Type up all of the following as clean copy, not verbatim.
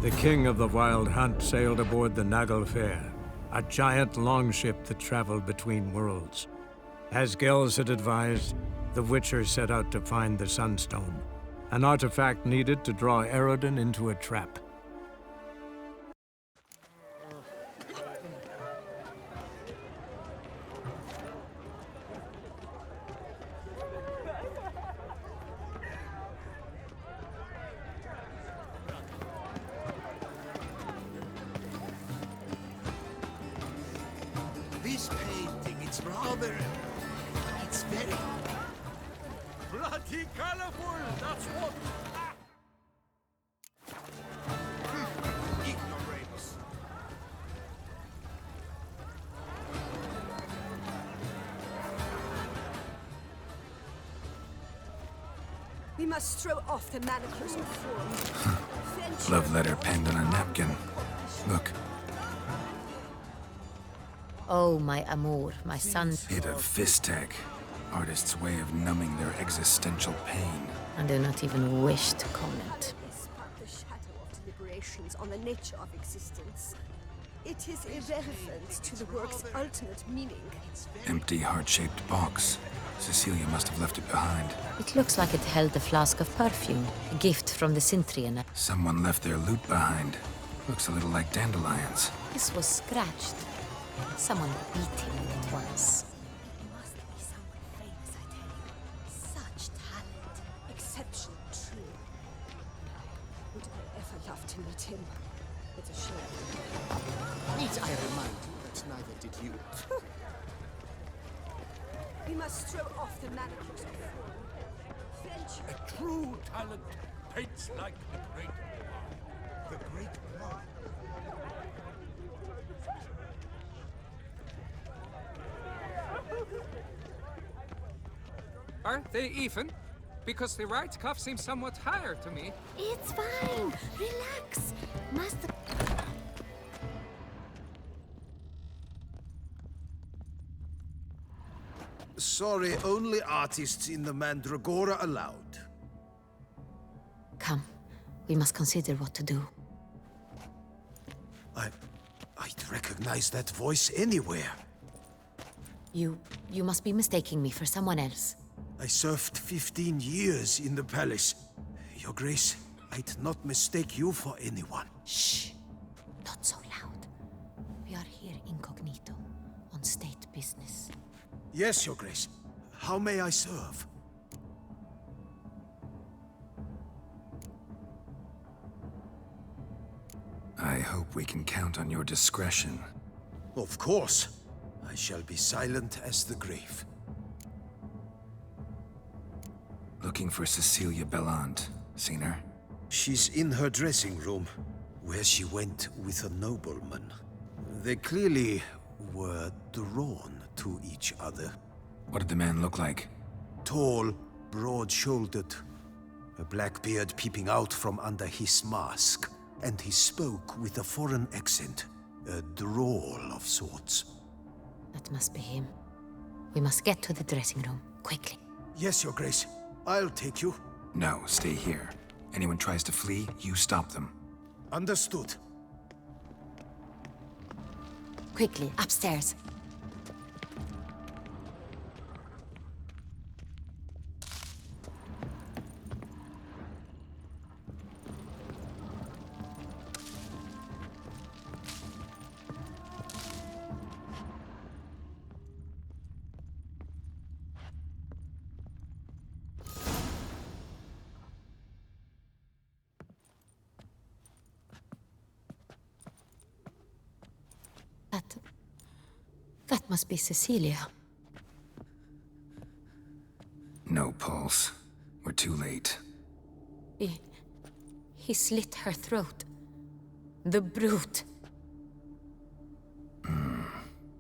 The king of the Wild Hunt sailed aboard the Naglfar, a giant longship that traveled between worlds. As Gels had advised, the Witcher set out to find the Sunstone, an artifact needed to draw Eredin into a trap. This painting, it's rather... it's very... bloody colorful, that's what... Ignoramus. We must throw off the manacles of form. Love letter penned on a napkin. Look. Oh, my amour, my son. Bit of Fistek. Artist's way of numbing their existential pain. I do not even wish to comment. Spark the shadow of deliberations on the nature of existence. It is irrelevant to the work's ultimate meaning. Empty, heart-shaped box. Cecilia must have left it behind. It looks like it held a flask of perfume, a gift from the Cintrian. Someone left their loot behind. Looks a little like dandelions. This was scratched. Someone beat him with it once. It must be someone famous, I tell you. Such talent. Exceptional, true. Would I ever love to meet him? It's a shame. Need I remind you that neither did you. We must throw off the manacles of form. Venture. A true talent paints like the great one. The great one. Aren't they even? Because the right cuff seems somewhat higher to me. It's fine. Relax. Master. Sorry, only artists in the Mandragora allowed. Come, we must consider what to do. I'd recognize that voice anywhere. You must be mistaking me for someone else. I served 15 years in the palace. Your Grace, I'd not mistake you for anyone. Shh! Not so loud. We are here incognito, on state business. Yes, Your Grace. How may I serve? I hope we can count on your discretion. Of course. I shall be silent as the grave. Looking for Cecilia Bellant. Seen her? She's in her dressing room, where she went with a nobleman. They clearly were drawn to each other. What did the man look like? Tall, broad-shouldered, a black beard peeping out from under his mask, and he spoke with a foreign accent, a drawl of sorts. That must be him. We must get to the dressing room, quickly. Yes, Your Grace. I'll take you. No, stay here. Anyone tries to flee, you stop them. Understood. Quickly, upstairs. That must be Cecilia. No pulse. We're too late. He slit her throat. The brute.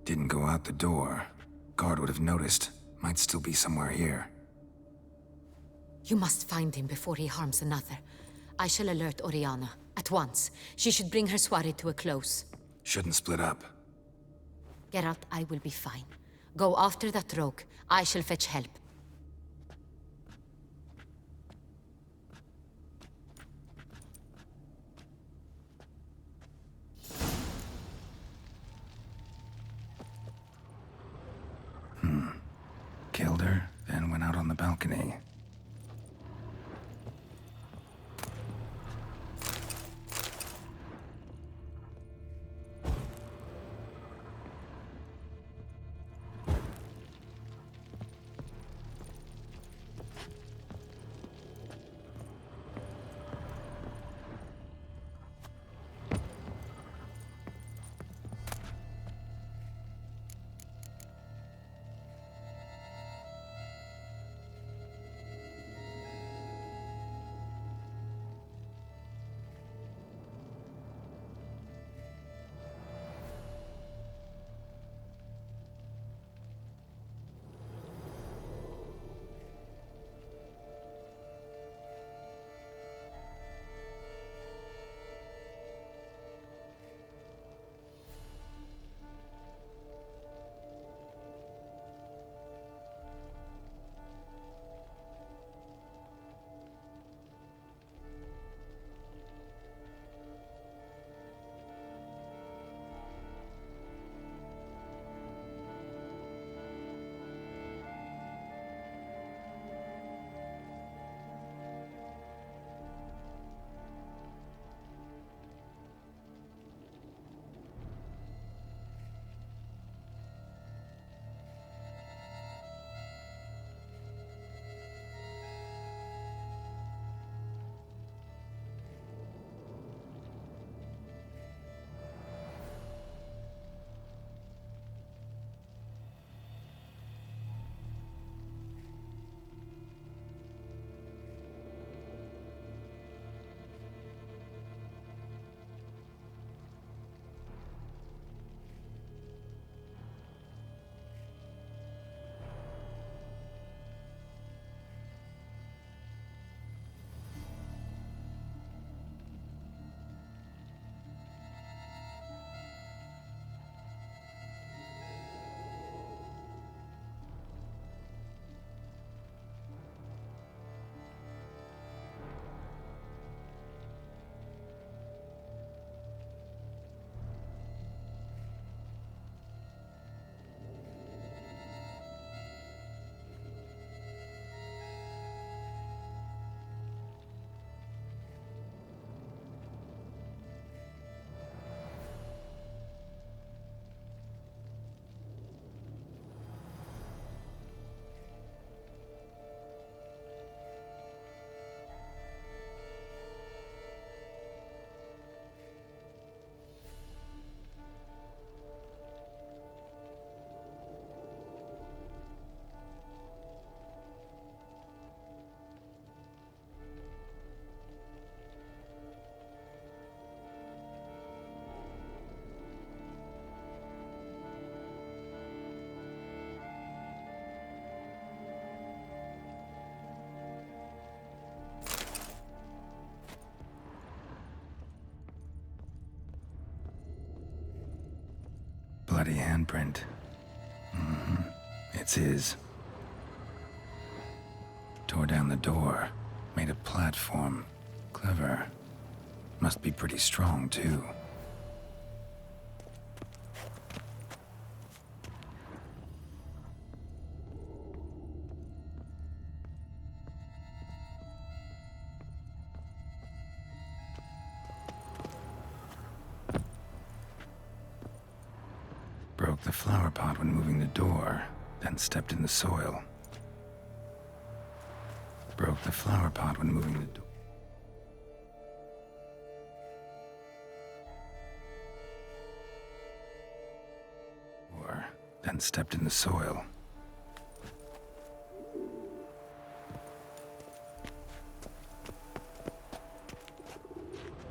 Didn't go out the door. Guard would have noticed. Might still be somewhere here. You must find him before he harms another. I shall alert Oriana. At once. She should bring her soirée to a close. Shouldn't split up. Geralt, I will be fine. Go after that rogue. I shall fetch help. balcony. Bloody handprint. It's his. Tore down the door. Made a platform. Clever. Must be pretty strong, too. Broke the flower pot when moving the door, then stepped in the soil. Broke the flower pot when moving the door, then stepped in the soil.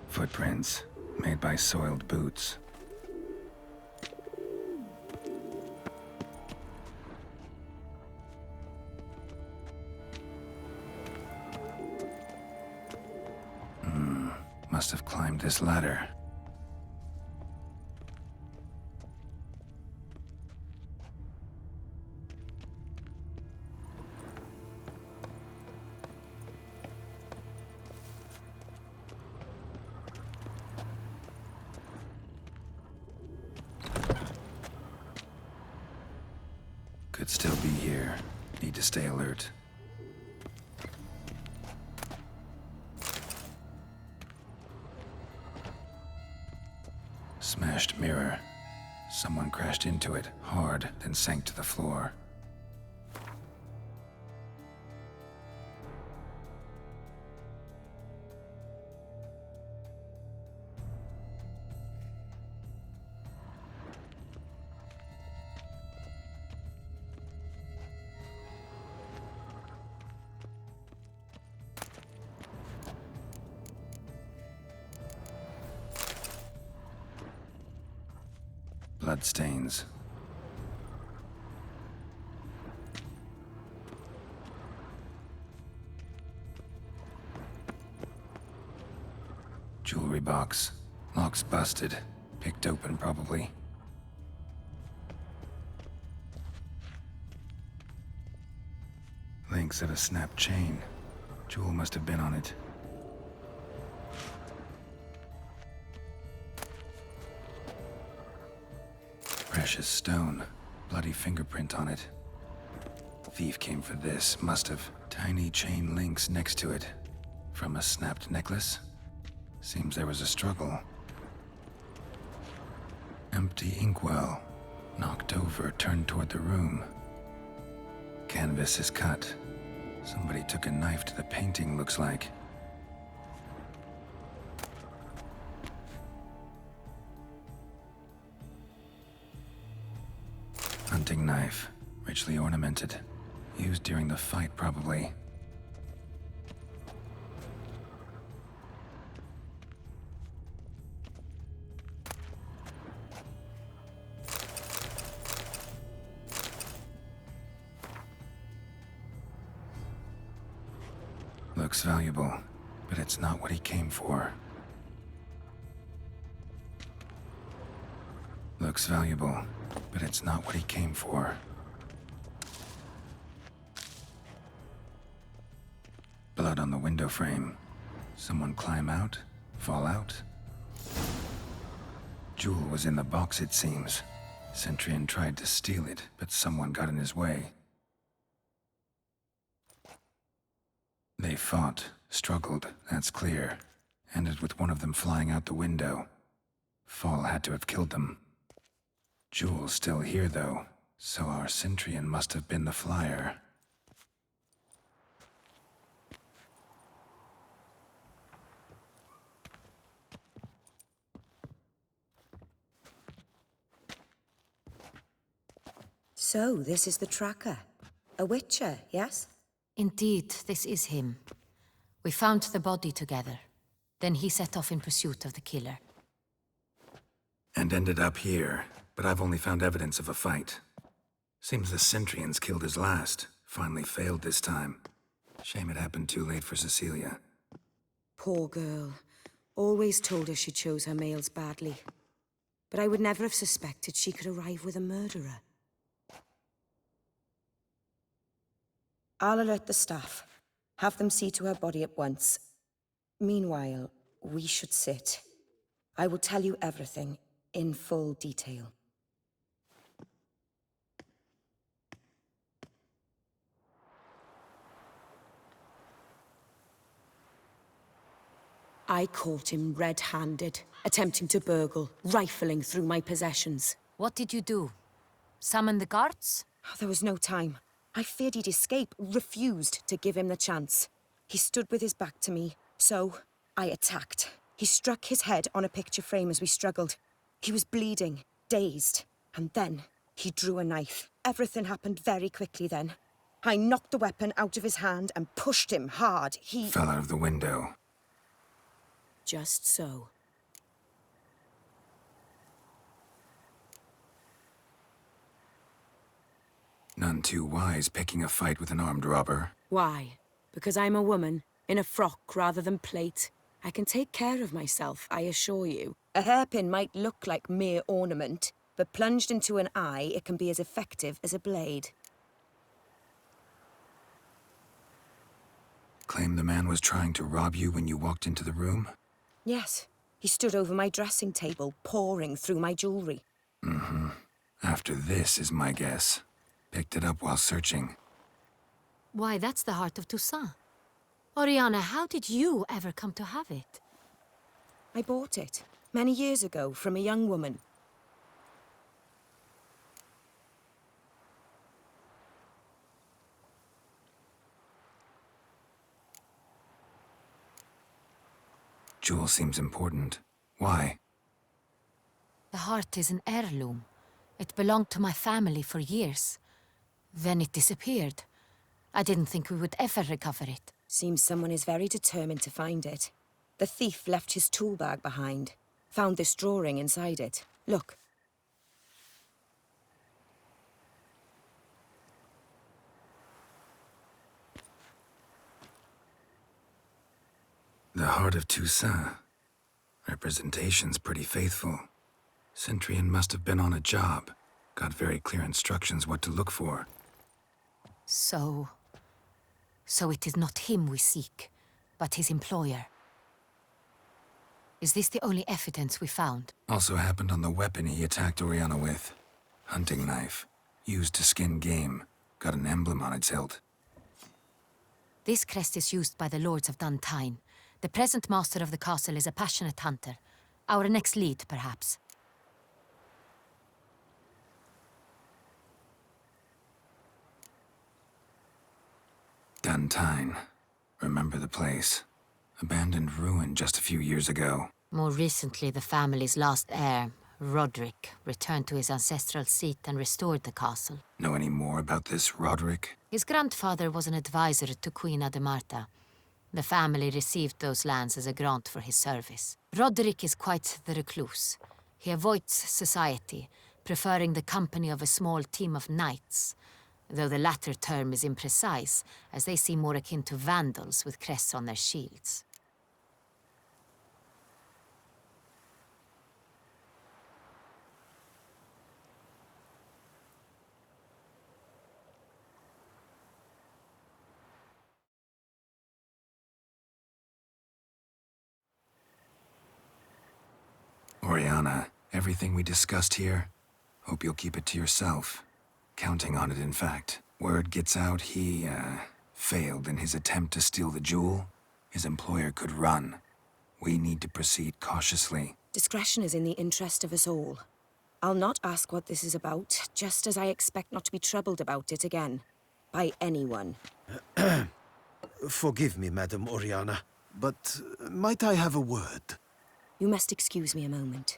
Footprints made by soiled boots. Must have climbed this ladder. Could still be here. Need to stay alert. Smashed mirror. Someone crashed into it hard, then sank to the floor. Bloodstains. Jewelry box. Lock's busted. Picked open, probably. Links of a snapped chain. Jewel must have been on it. Precious stone. Bloody fingerprint on it. Thief came for this, must have. Tiny chain links next to it. From a snapped necklace? Seems there was a struggle. Empty inkwell. Knocked over, turned toward the room. Canvas is cut. Somebody took a knife to the painting, looks like. Hunting knife, richly ornamented. Used during the fight, probably. Looks valuable, but it's not what he came for. Looks valuable, but it's not what he came for. Blood on the window frame. Someone climb out? Fall out? Jewel was in the box, it seems. Centurion tried to steal it, but someone got in his way. They fought, struggled, that's clear. Ended with one of them flying out the window. Fall had to have killed them. Jewel's still here, though, so our Centurion must have been the flyer. So, this is the tracker. A Witcher, yes? Indeed, this is him. We found the body together. Then he set off in pursuit of the killer. And ended up here, but I've only found evidence of a fight. Seems the Centurions killed his last. Finally failed this time. Shame it happened too late for Cecilia. Poor girl. Always told her she chose her males badly. But I would never have suspected she could arrive with a murderer. I'll alert the staff. Have them see to her body at once. Meanwhile, we should sit. I will tell you everything, in full detail. I caught him red-handed, attempting to burgle, rifling through my possessions. What did you do? Summon the guards? There was no time. I feared he'd escape, refused to give him the chance. He stood with his back to me, so I attacked. He struck his head on a picture frame as we struggled. He was bleeding, dazed, and then he drew a knife. Everything happened very quickly then. I knocked the weapon out of his hand and pushed him hard. He Fell out of the window. Just so. None too wise picking a fight with an armed robber. Why? Because I'm a woman, in a frock rather than plate. I can take care of myself, I assure you. A hairpin might look like mere ornament, but plunged into an eye, it can be as effective as a blade. Claim the man was trying to rob you when you walked into the room? Yes. He stood over my dressing table, pouring through my jewelry. Mm-hmm. After this is my guess. Picked it up while searching. Why, that's the heart of Toussaint. Oriana, how did you ever come to have it? I bought it. Many years ago, from a young woman. Jewel seems important. Why? The heart is an heirloom. It belonged to my family for years. Then it disappeared. I didn't think we would ever recover it. Seems someone is very determined to find it. The thief left his tool bag behind. Found this drawing inside it. Look. The Heart of Toussaint. Representation's pretty faithful. Centurion must have been on a job. Got very clear instructions what to look for. So it is not him we seek, but his employer. Is this the only evidence we found? Also happened on the weapon he attacked Oriana with. Hunting knife. Used to skin game. Got an emblem on its hilt. This crest is used by the Lords of Duntine. The present master of the castle is a passionate hunter. Our next lead, perhaps. Duntine. Remember the place. Abandoned ruin just a few years ago. More recently, the family's last heir, Roderick, returned to his ancestral seat and restored the castle. Know any more about this Roderick? His grandfather was an advisor to Queen Ademarta. The family received those lands as a grant for his service. Roderick is quite the recluse. He avoids society, preferring the company of a small team of knights, though the latter term is imprecise, as they seem more akin to vandals with crests on their shields. Oriana, everything we discussed here, hope you'll keep it to yourself. Counting on it, in fact. Word gets out he, failed in his attempt to steal the jewel. His employer could run. We need to proceed cautiously. Discretion is in the interest of us all. I'll not ask what this is about, just as I expect not to be troubled about it again. By anyone. Forgive me, Madam Oriana, but might I have a word? You must excuse me a moment.